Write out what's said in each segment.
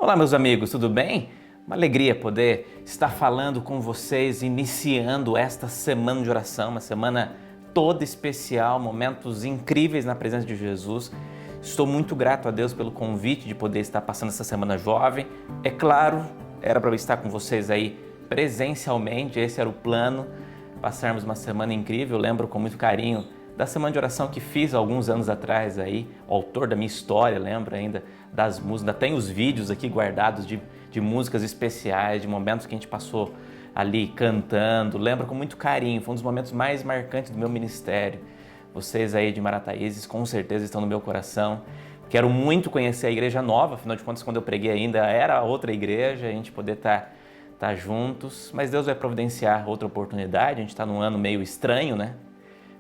Olá, meus amigos, tudo bem? Uma alegria poder estar falando com vocês, iniciando esta semana de oração, uma semana toda especial, momentos incríveis na presença de Jesus. Estou muito grato a Deus pelo convite de poder estar passando essa semana jovem. É claro, era para eu estar com vocês aí presencialmente, esse era o plano, passarmos uma semana incrível. Eu lembro com muito carinho da semana de oração que fiz alguns anos atrás aí, o autor da minha história, lembra ainda das músicas, ainda tem os vídeos aqui guardados de músicas especiais, de momentos que a gente passou ali cantando, lembro com muito carinho, foi um dos momentos mais marcantes do meu ministério. Vocês aí de Marataízes com certeza estão no meu coração. Quero muito conhecer a igreja nova, afinal de contas quando eu preguei ainda era outra igreja, a gente poder estar juntos, mas Deus vai providenciar outra oportunidade, a gente está num ano meio estranho, né?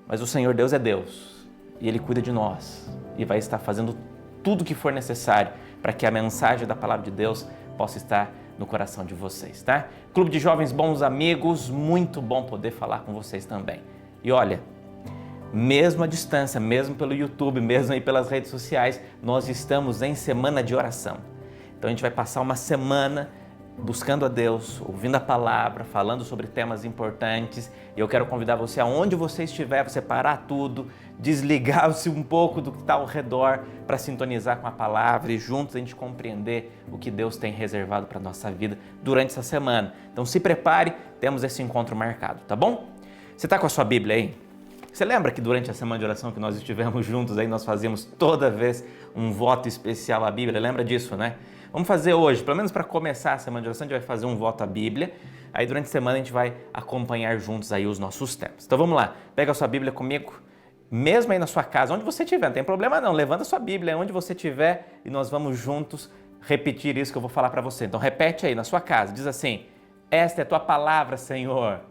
Mas o Senhor Deus é Deus e Ele cuida de nós e vai estar fazendo tudo o que for necessário para que a mensagem da palavra de Deus possa estar no coração de vocês, tá? Clube de Jovens Bons Amigos, muito bom poder falar com vocês também. E olha, mesmo à distância, mesmo pelo YouTube, mesmo aí pelas redes sociais, nós estamos em semana de oração. Então a gente vai passar uma semana buscando a Deus, ouvindo a palavra, falando sobre temas importantes. E eu quero convidar você, aonde você estiver, você parar tudo, desligar-se um pouco do que está ao redor para sintonizar com a palavra e juntos a gente compreender o que Deus tem reservado para a nossa vida durante essa semana. Então se prepare, temos esse encontro marcado, tá bom? Você está com a sua Bíblia aí? Você lembra que durante a semana de oração que nós estivemos juntos aí, nós fazíamos toda vez um voto especial à Bíblia? Lembra disso, né? Vamos fazer hoje, pelo menos para começar a semana de oração, a gente vai fazer um voto à Bíblia. Aí durante a semana a gente vai acompanhar juntos aí os nossos temas. Então vamos lá, pega a sua Bíblia comigo, mesmo aí na sua casa, onde você estiver, não tem problema não, levanta a sua Bíblia onde você estiver e nós vamos juntos repetir isso que eu vou falar para você. Então repete aí na sua casa, diz assim: esta é a tua palavra, Senhor.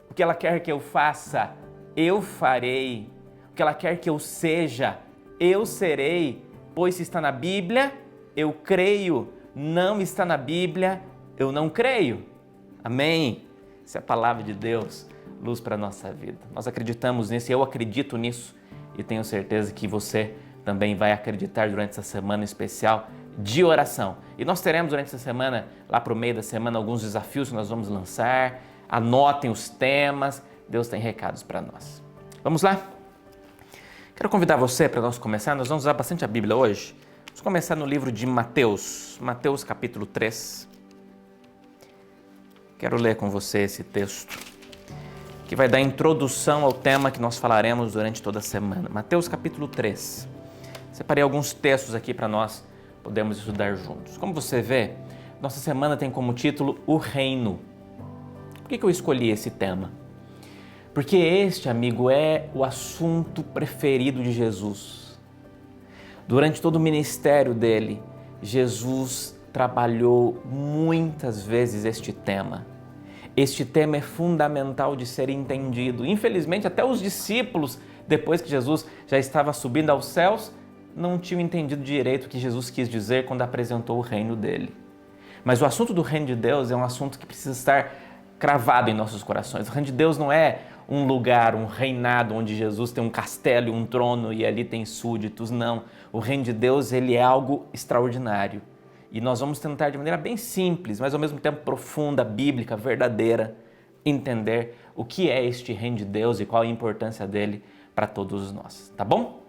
O que ela quer que eu faça, eu farei. O que ela quer que eu seja, eu serei. Pois se está na Bíblia, eu creio. Não está na Bíblia, eu não creio. Amém? Essa é a palavra de Deus, luz para a nossa vida. Nós acreditamos nisso, eu acredito nisso e tenho certeza que você também vai acreditar durante essa semana especial de oração. E nós teremos durante essa semana, lá para o meio da semana, alguns desafios que nós vamos lançar. Anotem os temas, Deus tem recados para nós. Vamos lá? Quero convidar você para nós começar, nós vamos usar bastante a Bíblia hoje. Vamos começar no livro de Mateus, Mateus capítulo 3. Quero ler com você esse texto, que vai dar introdução ao tema que nós falaremos durante toda a semana. Mateus capítulo 3. Separei alguns textos aqui para nós podermos estudar juntos. Como você vê, nossa semana tem como título O Reino. Por que eu escolhi esse tema? Porque este, amigo, é o assunto preferido de Jesus. Durante todo o ministério dele, Jesus trabalhou muitas vezes este tema. Este tema é fundamental de ser entendido. Infelizmente, até os discípulos, depois que Jesus já estava subindo aos céus, não tinham entendido direito o que Jesus quis dizer quando apresentou o reino dele. Mas o assunto do reino de Deus é um assunto que precisa estar cravado em nossos corações. O reino de Deus não é um lugar, um reinado onde Jesus tem um castelo e um trono e ali tem súditos, não. O reino de Deus, ele é algo extraordinário. E nós vamos tentar de maneira bem simples, mas ao mesmo tempo profunda, bíblica, verdadeira, entender o que é este reino de Deus e qual a importância dele para todos nós, tá bom?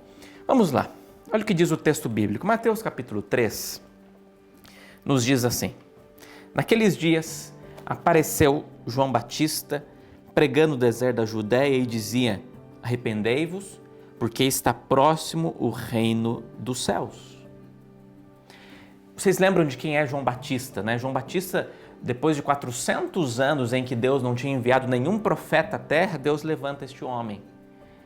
Vamos lá. Olha o que diz o texto bíblico. Mateus capítulo 3 nos diz assim: naqueles dias apareceu João Batista pregando no deserto da Judéia e dizia: arrependei-vos, porque está próximo o reino dos céus. Vocês lembram de quem é João Batista, né? João Batista, depois de 400 anos em que Deus não tinha enviado nenhum profeta à terra, Deus levanta este homem.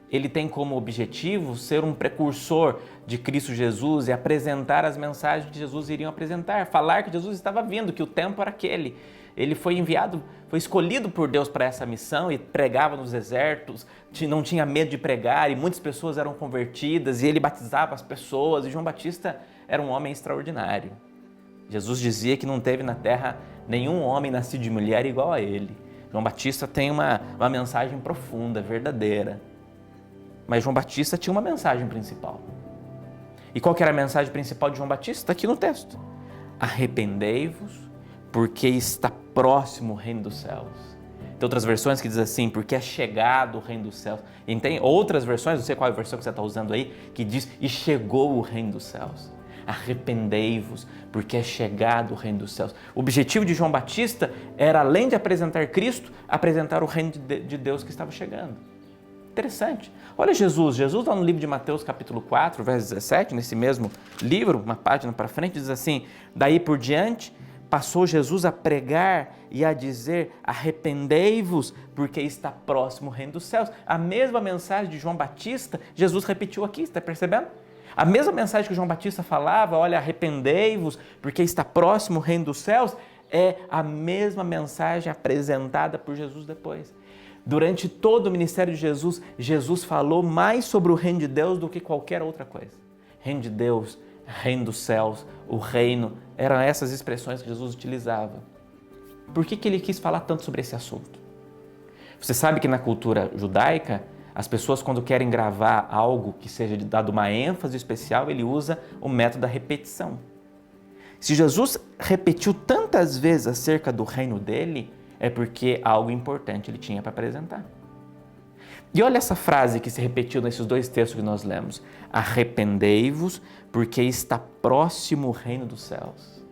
Ele tem como objetivo ser um precursor de Cristo Jesus e apresentar as mensagens que Jesus iria apresentar, falar que Jesus estava vindo, que o tempo era aquele. Ele foi enviado, foi escolhido por Deus para essa missão e pregava nos desertos, não tinha medo de pregar e muitas pessoas eram convertidas e ele batizava as pessoas e João Batista era um homem extraordinário. Jesus dizia que não teve na terra nenhum homem nascido de mulher igual a ele. João Batista tem uma mensagem profunda, verdadeira. Mas João Batista tinha uma mensagem principal. E qual que era a mensagem principal de João Batista? Está aqui no texto. arrependei-vos, porque está próximo o reino dos céus. Tem outras versões que dizem assim, porque é chegado o reino dos céus. E tem outras versões, não sei qual é a versão que você está usando aí, que diz, e chegou o reino dos céus. Arrependei-vos, porque é chegado o reino dos céus. O objetivo de João Batista era, além de apresentar Cristo, apresentar o reino de Deus que estava chegando. Interessante. Olha Jesus lá no livro de Mateus, capítulo 4, verso 17, nesse mesmo livro, uma página para frente, diz assim, daí por diante, passou Jesus a pregar e a dizer, arrependei-vos, porque está próximo o reino dos céus. A mesma mensagem de João Batista, Jesus repetiu aqui, está percebendo? A mesma mensagem que João Batista falava, olha, arrependei-vos, porque está próximo o reino dos céus, é a mesma mensagem apresentada por Jesus depois. Durante todo o ministério de Jesus, Jesus falou mais sobre o reino de Deus do que qualquer outra coisa. Reino de Deus, reino dos céus, o reino, eram essas expressões que Jesus utilizava. Por que ele quis falar tanto sobre esse assunto? Você sabe que na cultura judaica, as pessoas quando querem gravar algo que seja dado uma ênfase especial, ele usa o método da repetição. Se Jesus repetiu tantas vezes acerca do reino dele, é porque algo importante ele tinha para apresentar. E olha essa frase que se repetiu nesses dois textos que nós lemos. Arrependei-vos, porque está próximo o reino dos céus.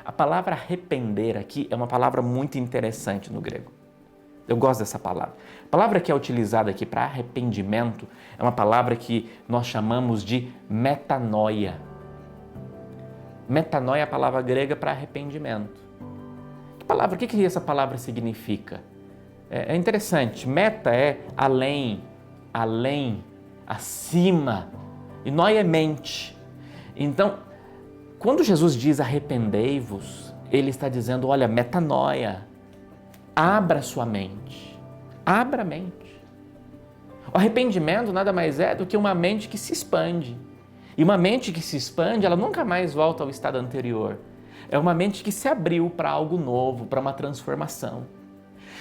A palavra arrepender aqui é uma palavra muito interessante no grego. Eu gosto dessa palavra. A palavra que é utilizada aqui para arrependimento é uma palavra que nós chamamos de metanoia. Metanoia é a palavra grega para arrependimento. O que essa palavra significa? É interessante. Meta é além, acima. E noia é mente. Então, quando Jesus diz arrependei-vos, ele está dizendo, olha, metanoia. Abra sua mente. Abra a mente. O arrependimento nada mais é do que uma mente que se expande. E uma mente que se expande, ela nunca mais volta ao estado anterior. É uma mente que se abriu para algo novo, para uma transformação.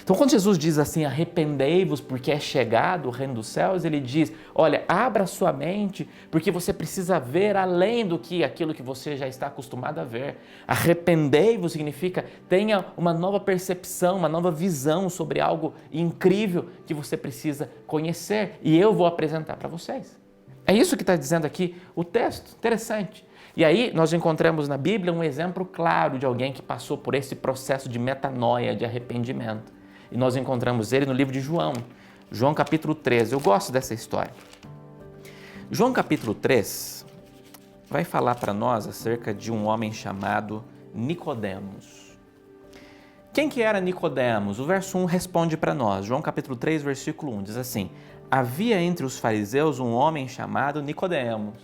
Então, quando Jesus diz assim, arrependei-vos porque é chegado o reino dos céus, ele diz, olha, abra sua mente porque você precisa ver além do que aquilo que você já está acostumado a ver. Arrependei-vos significa tenha uma nova percepção, uma nova visão sobre algo incrível que você precisa conhecer e eu vou apresentar para vocês. É isso que está dizendo aqui o texto, interessante. E aí nós encontramos na Bíblia um exemplo claro de alguém que passou por esse processo de metanoia, de arrependimento. E nós encontramos ele no livro de João, João capítulo 13. Eu gosto dessa história. João capítulo 3 vai falar para nós acerca de um homem chamado Nicodemos. Quem que era Nicodemos? O verso 1 responde para nós. João capítulo 3, versículo 1 diz assim, havia entre os fariseus um homem chamado Nicodemos.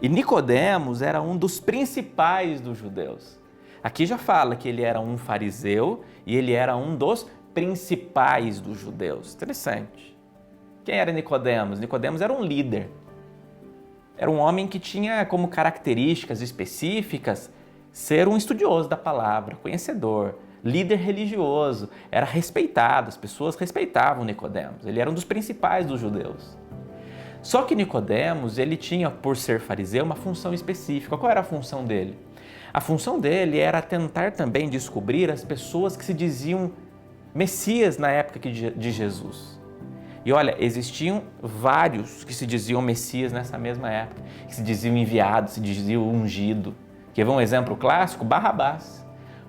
E Nicodemos era um dos principais dos judeus. Aqui já fala que ele era um fariseu e ele era um dos principais dos judeus. Interessante. Quem era Nicodemos? Nicodemos era um líder. Era um homem que tinha como características específicas ser um estudioso da palavra, conhecedor, líder religioso, era respeitado, as pessoas respeitavam Nicodemos. Ele era um dos principais dos judeus. Só que Nicodemos, ele tinha, por ser fariseu, uma função específica. Qual era a função dele? A função dele era tentar também descobrir as pessoas que se diziam Messias na época de Jesus. E olha, existiam vários que se diziam Messias nessa mesma época, que se diziam enviados, se diziam ungido. Quer ver um exemplo clássico? Barrabás.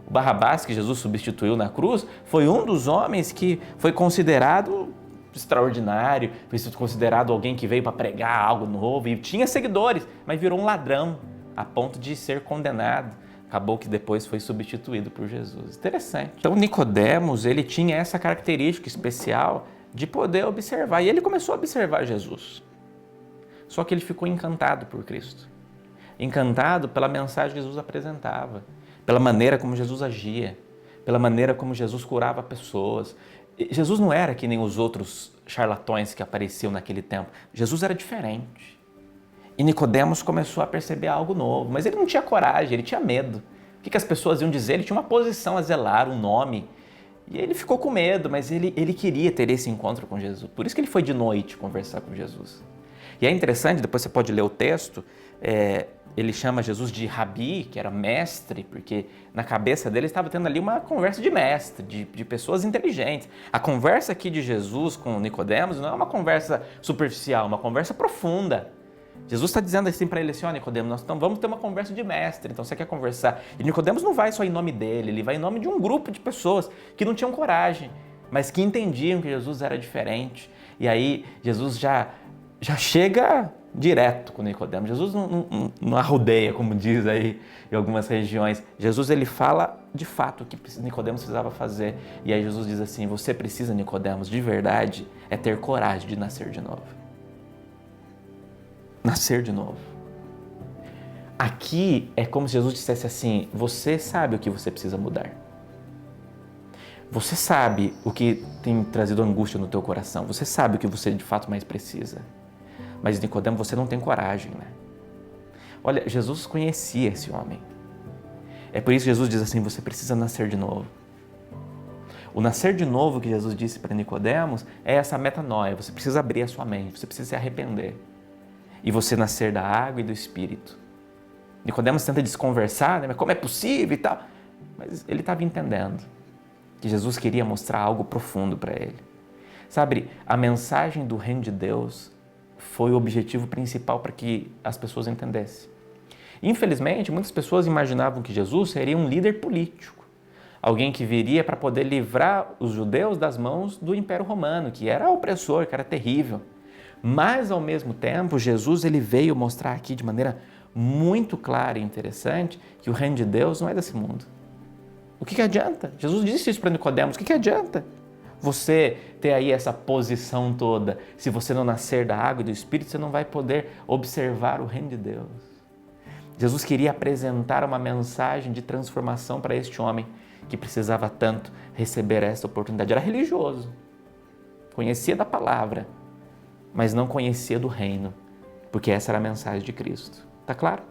O Barrabás, que Jesus substituiu na cruz, foi um dos homens que foi considerado extraordinário, foi considerado alguém que veio para pregar algo novo e tinha seguidores, mas virou um ladrão a ponto de ser condenado. Acabou que depois foi substituído por Jesus. Interessante. Então Nicodemos, ele tinha essa característica especial de poder observar e ele começou a observar Jesus. Só que ele ficou encantado por Cristo, encantado pela mensagem que Jesus apresentava, pela maneira como Jesus agia, pela maneira como Jesus curava pessoas. Jesus não era que nem os outros charlatões que apareciam naquele tempo. Jesus era diferente. E Nicodemos começou a perceber algo novo, mas ele não tinha coragem, ele tinha medo. O que as pessoas iam dizer? Ele tinha uma posição a zelar, um nome. E ele ficou com medo, mas ele queria ter esse encontro com Jesus. Por isso que ele foi de noite conversar com Jesus. E é interessante, depois você pode ler o texto, ele chama Jesus de Rabi, que era mestre, porque na cabeça dele estava tendo ali uma conversa de mestre, de pessoas inteligentes. A conversa aqui de Jesus com Nicodemos não é uma conversa superficial, é uma conversa profunda. Jesus está dizendo assim para ele assim, Nicodemos, nós vamos ter uma conversa de mestre, então você quer conversar. E Nicodemos não vai só em nome dele, ele vai em nome de um grupo de pessoas que não tinham coragem, mas que entendiam que Jesus era diferente. E aí Jesus já chega direto com Nicodemos. Jesus não arrodeia, como diz aí em algumas regiões. Jesus, ele fala de fato o que Nicodemos precisava fazer. E aí Jesus diz assim, você precisa, Nicodemos, de verdade, é ter coragem de nascer de novo. Nascer de novo. Aqui é como se Jesus dissesse assim, você sabe o que você precisa mudar. Você sabe o que tem trazido angústia no teu coração. Você sabe o que você de fato mais precisa. Mas Nicodemo, você não tem coragem, né? Olha, Jesus conhecia esse homem. É por isso que Jesus diz assim, você precisa nascer de novo. O nascer de novo que Jesus disse para Nicodemos é essa metanoia. Você precisa abrir a sua mente, você precisa se arrepender. E você nascer da água e do Espírito. Nicodemos tenta desconversar, né? Mas como é possível e tal? Mas ele estava entendendo que Jesus queria mostrar algo profundo para ele. Sabe, a mensagem do reino de Deus foi o objetivo principal para que as pessoas entendessem. Infelizmente, muitas pessoas imaginavam que Jesus seria um líder político, alguém que viria para poder livrar os judeus das mãos do Império Romano, que era opressor, que era terrível. Mas, ao mesmo tempo, Jesus ele veio mostrar aqui de maneira muito clara e interessante que o reino de Deus não é desse mundo. O que adianta? Jesus disse isso para Nicodemos, o que adianta? Você ter aí essa posição toda, se você não nascer da água e do Espírito, você não vai poder observar o reino de Deus. Jesus queria apresentar uma mensagem de transformação para este homem que precisava tanto receber essa oportunidade. Era religioso, conhecia da palavra, mas não conhecia do reino, porque essa era a mensagem de Cristo. Tá claro?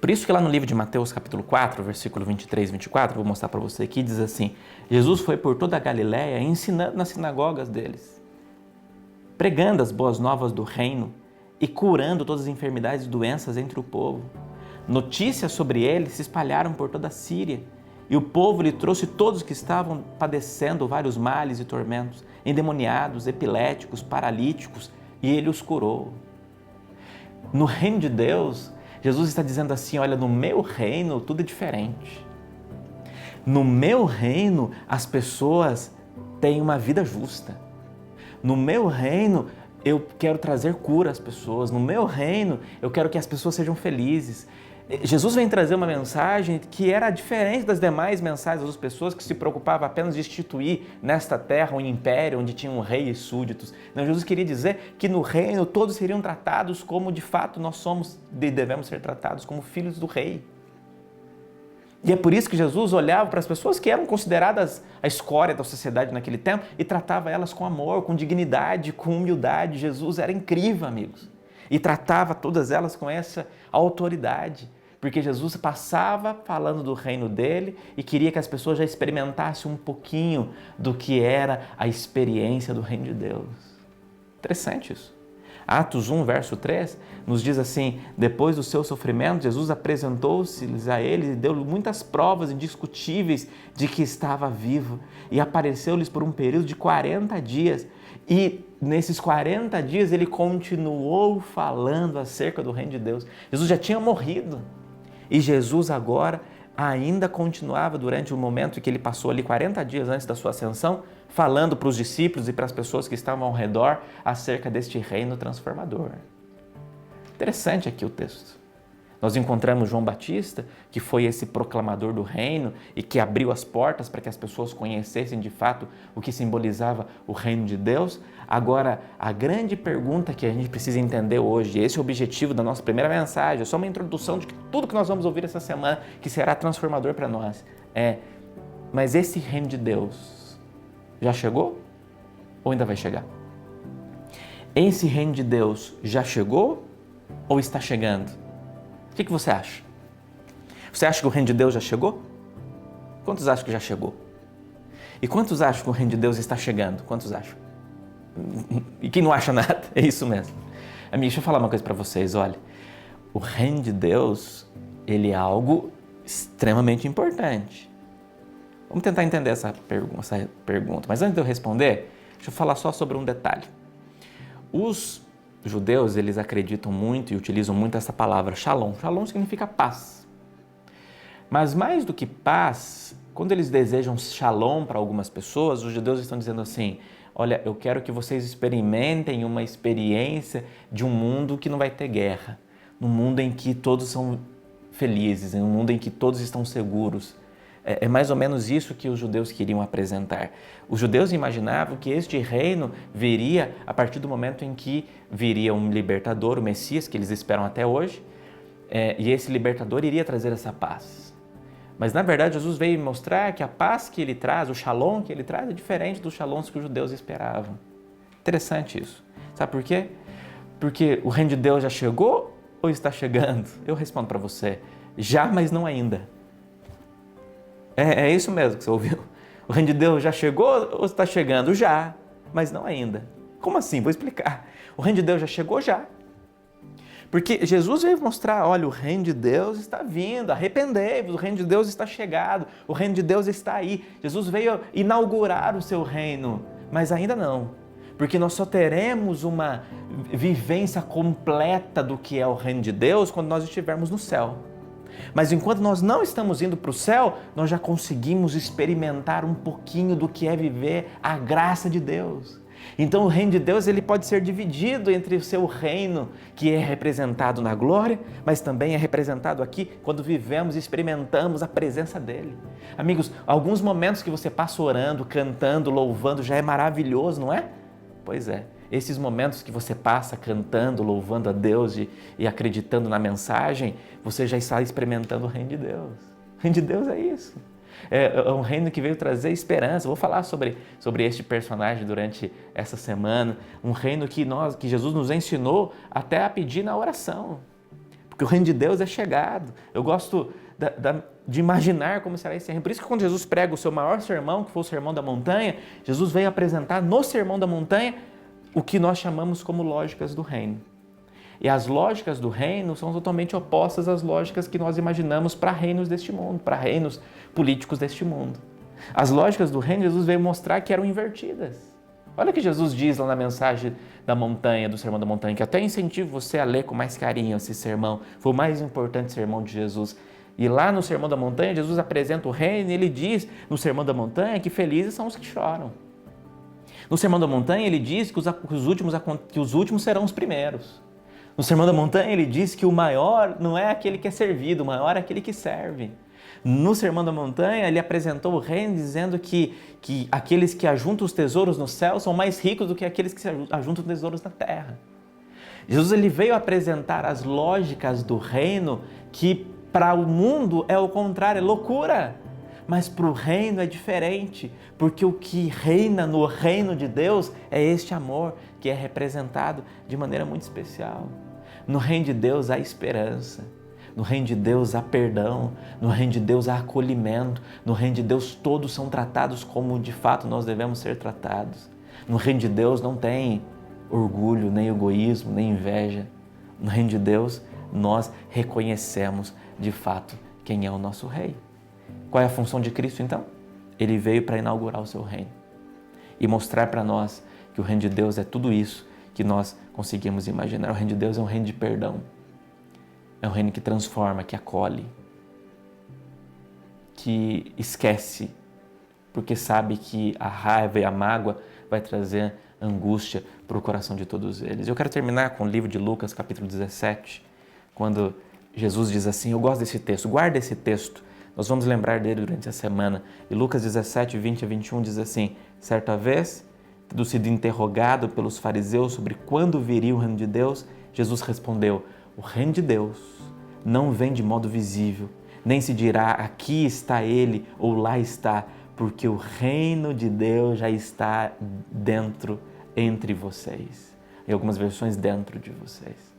Por isso que lá no livro de Mateus, capítulo 4, versículo 23 e 24, vou mostrar para você aqui, diz assim, Jesus foi por toda a Galiléia ensinando nas sinagogas deles, pregando as boas novas do reino e curando todas as enfermidades e doenças entre o povo. Notícias sobre ele se espalharam por toda a Síria e o povo lhe trouxe todos que estavam padecendo vários males e tormentos, endemoniados, epiléticos, paralíticos, e ele os curou. No reino de Deus, Jesus está dizendo assim, olha, no meu reino tudo é diferente. No meu reino as pessoas têm uma vida justa. No meu reino eu quero trazer cura às pessoas. No meu reino eu quero que as pessoas sejam felizes. Jesus vem trazer uma mensagem que era diferente das demais mensagens das pessoas que se preocupavam apenas de instituir nesta terra um império onde tinham um rei e súditos. Não, Jesus queria dizer que no reino todos seriam tratados como de fato nós somos e devemos ser tratados como filhos do rei. E é por isso que Jesus olhava para as pessoas que eram consideradas a escória da sociedade naquele tempo e tratava elas com amor, com dignidade, com humildade. Jesus era incrível, amigos. E tratava todas elas com essa autoridade, porque Jesus passava falando do reino dele e queria que as pessoas já experimentassem um pouquinho do que era a experiência do reino de Deus. Interessante isso. Atos 1, verso 3, nos diz assim, depois do seu sofrimento, Jesus apresentou-se a eles e deu muitas provas indiscutíveis de que estava vivo e apareceu-lhes por um período de 40 dias. E nesses 40 dias ele continuou falando acerca do reino de Deus. Jesus já tinha morrido e Jesus agora ainda continuava durante o momento em que ele passou ali 40 dias antes da sua ascensão, falando para os discípulos e para as pessoas que estavam ao redor acerca deste reino transformador. Interessante aqui o texto. Nós encontramos João Batista, que foi esse proclamador do reino e que abriu as portas para que as pessoas conhecessem de fato o que simbolizava o reino de Deus. Agora, a grande pergunta que a gente precisa entender hoje, esse é o objetivo da nossa primeira mensagem, é só uma introdução de tudo que nós vamos ouvir essa semana, que será transformador para nós. Mas esse reino de Deus já chegou ou ainda vai chegar? Esse reino de Deus já chegou ou está chegando? O que você acha? Você acha que o reino de Deus já chegou? Quantos acham que já chegou? E quantos acham que o reino de Deus está chegando? Quantos acham? E quem não acha nada? É isso mesmo. Amigo, deixa eu falar uma coisa para vocês, olha. o reino de Deus, ele é algo extremamente importante. Vamos tentar entender essa pergunta. Mas antes de eu responder, deixa eu falar só sobre um detalhe. Os judeus, eles acreditam muito e utilizam muito essa palavra shalom. Shalom significa paz. Mas mais do que paz, quando eles desejam shalom para algumas pessoas, os judeus estão dizendo assim: olha, eu quero que vocês experimentem uma experiência de um mundo que não vai ter guerra, num mundo em que todos são felizes, em um mundo em que todos estão seguros. É mais ou menos isso que os judeus queriam apresentar. Os judeus imaginavam que este reino viria a partir do momento em que viria um libertador, o Messias, que eles esperam até hoje, e esse libertador iria trazer essa paz. Mas, na verdade, Jesus veio mostrar que a paz que ele traz, o shalom que ele traz, é diferente dos shalons que os judeus esperavam. Interessante isso. Sabe por quê? Porque o reino de Deus já chegou ou está chegando? Eu respondo para você: já, mas não ainda. É isso mesmo que você ouviu. O reino de Deus já chegou ou está chegando? Já, mas não ainda. Como assim? Vou explicar. O reino de Deus já chegou já. Porque Jesus veio mostrar, olha, o reino de Deus está vindo, arrependei-vos, o reino de Deus está chegado, o reino de Deus está aí. Jesus veio inaugurar o seu reino, mas ainda não. Porque nós só teremos uma vivência completa do que é o reino de Deus quando nós estivermos no céu. Mas enquanto nós não estamos indo para o céu, nós já conseguimos experimentar um pouquinho do que é viver a graça de Deus. Então o reino de Deus ele pode ser dividido entre o seu reino, que é representado na glória, mas também é representado aqui quando vivemos e experimentamos a presença dele. Amigos, alguns momentos que você passa orando, cantando, louvando, já é maravilhoso, não é? Pois é. Esses momentos que você passa cantando, louvando a Deus e acreditando na mensagem, você já está experimentando o reino de Deus. O reino de Deus é isso. É um reino que veio trazer esperança. Vou falar sobre este personagem durante essa semana. Um reino que Jesus nos ensinou até a pedir na oração. Porque o reino de Deus é chegado. Eu gosto de imaginar como será esse reino. Por isso que quando Jesus prega o seu maior sermão, que foi o Sermão da Montanha, Jesus veio apresentar no Sermão da Montanha o que nós chamamos como lógicas do reino. E as lógicas do reino são totalmente opostas às lógicas que nós imaginamos para reinos deste mundo, para reinos políticos deste mundo. As lógicas do reino, Jesus veio mostrar que eram invertidas. Olha o que Jesus diz lá na mensagem da montanha, do Sermão da Montanha, que até incentivo você a ler com mais carinho esse sermão. Foi o mais importante sermão de Jesus. E lá no Sermão da Montanha, Jesus apresenta o reino e ele diz no Sermão da Montanha que felizes são os que choram. No Sermão da Montanha, ele diz que os últimos serão os primeiros. No Sermão da Montanha, ele diz que o maior não é aquele que é servido, o maior é aquele que serve. No Sermão da Montanha, ele apresentou o reino dizendo que aqueles que ajuntam os tesouros no céu são mais ricos do que aqueles que ajuntam tesouros na terra. Jesus ele veio apresentar as lógicas do reino que para o mundo é o contrário, é loucura. Mas para o reino é diferente, porque o que reina no reino de Deus é este amor que é representado de maneira muito especial. No reino de Deus há esperança, no reino de Deus há perdão, no reino de Deus há acolhimento, no reino de Deus todos são tratados como de fato nós devemos ser tratados. No reino de Deus não tem orgulho, nem egoísmo, nem inveja. No reino de Deus nós reconhecemos de fato quem é o nosso rei. Qual é a função de Cristo, então? Ele veio para inaugurar o seu reino e mostrar para nós que o reino de Deus é tudo isso que nós conseguimos imaginar. O reino de Deus é um reino de perdão, é um reino que transforma, que acolhe, que esquece, porque sabe que a raiva e a mágoa vai trazer angústia para o coração de todos eles. Eu quero terminar com o livro de Lucas, capítulo 17, quando Jesus diz assim, eu gosto desse texto, guarda esse texto, nós vamos lembrar dele durante a semana. E Lucas 17, 20 a 21 diz assim, certa vez, tendo sido interrogado pelos fariseus sobre quando viria o reino de Deus, Jesus respondeu, o reino de Deus não vem de modo visível, nem se dirá aqui está ele ou lá está, porque o reino de Deus já está dentro, entre vocês. Em algumas versões, dentro de vocês.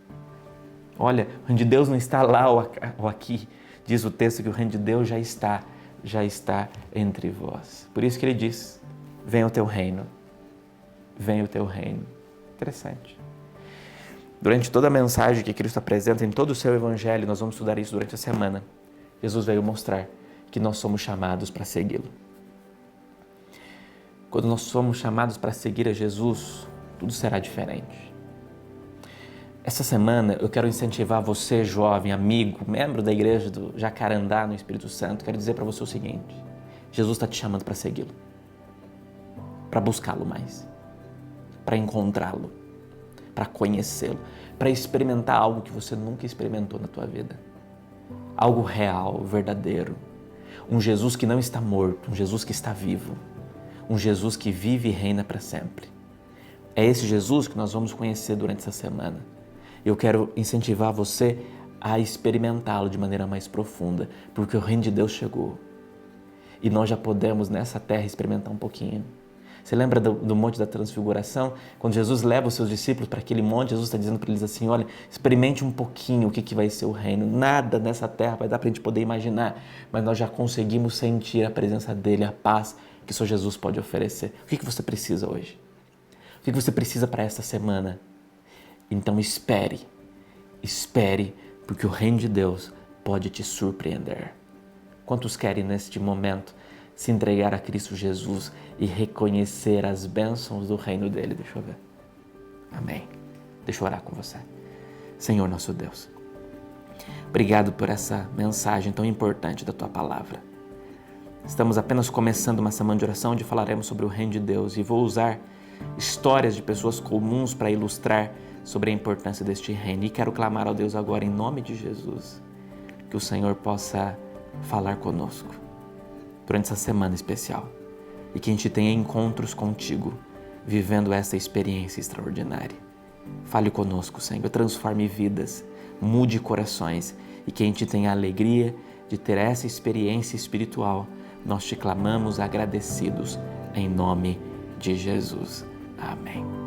Olha, o reino de Deus não está lá ou aqui. Diz o texto que o reino de Deus já está entre vós. Por isso que ele diz, venha o teu reino, venha o teu reino. Interessante. Durante toda a mensagem que Cristo apresenta em todo o seu evangelho, nós vamos estudar isso durante a semana. Jesus veio mostrar que nós somos chamados para segui-lo. Quando nós somos chamados para seguir a Jesus, tudo será diferente. Essa semana eu quero incentivar você, jovem, amigo, membro da igreja do Jacarandá no Espírito Santo, quero dizer para você o seguinte: Jesus está te chamando para segui-lo, para buscá-lo mais, para encontrá-lo, para conhecê-lo, para experimentar algo que você nunca experimentou na tua vida. Algo real, verdadeiro. Um Jesus que não está morto, um Jesus que está vivo. Um Jesus que vive e reina para sempre. É esse Jesus que nós vamos conhecer durante essa semana. Eu quero incentivar você a experimentá-lo de maneira mais profunda, porque o reino de Deus chegou. E nós já podemos nessa terra experimentar um pouquinho. Você lembra do Monte da Transfiguração? Quando Jesus leva os seus discípulos para aquele monte, Jesus está dizendo para eles assim: olha, experimente um pouquinho o que vai ser o reino. Nada nessa terra vai dar para a gente poder imaginar, mas nós já conseguimos sentir a presença dele, a paz que só Jesus pode oferecer. O que você precisa hoje? O que você precisa para esta semana? Então espere, porque o reino de Deus pode te surpreender. Quantos querem neste momento se entregar a Cristo Jesus e reconhecer as bênçãos do reino dele? Deixa eu ver. Amém. Deixa eu orar com você. Senhor nosso Deus, obrigado por essa mensagem tão importante da tua palavra. Estamos apenas começando uma semana de oração onde falaremos sobre o reino de Deus e vou usar histórias de pessoas comuns para ilustrar sobre a importância deste reino. E quero clamar ao Deus agora em nome de Jesus que o Senhor possa falar conosco durante essa semana especial e que a gente tenha encontros contigo, vivendo essa experiência extraordinária. Fale conosco, Senhor, transforme vidas, mude corações e que a gente tenha a alegria de ter essa experiência espiritual. Nós te clamamos agradecidos em nome de Jesus. Amém.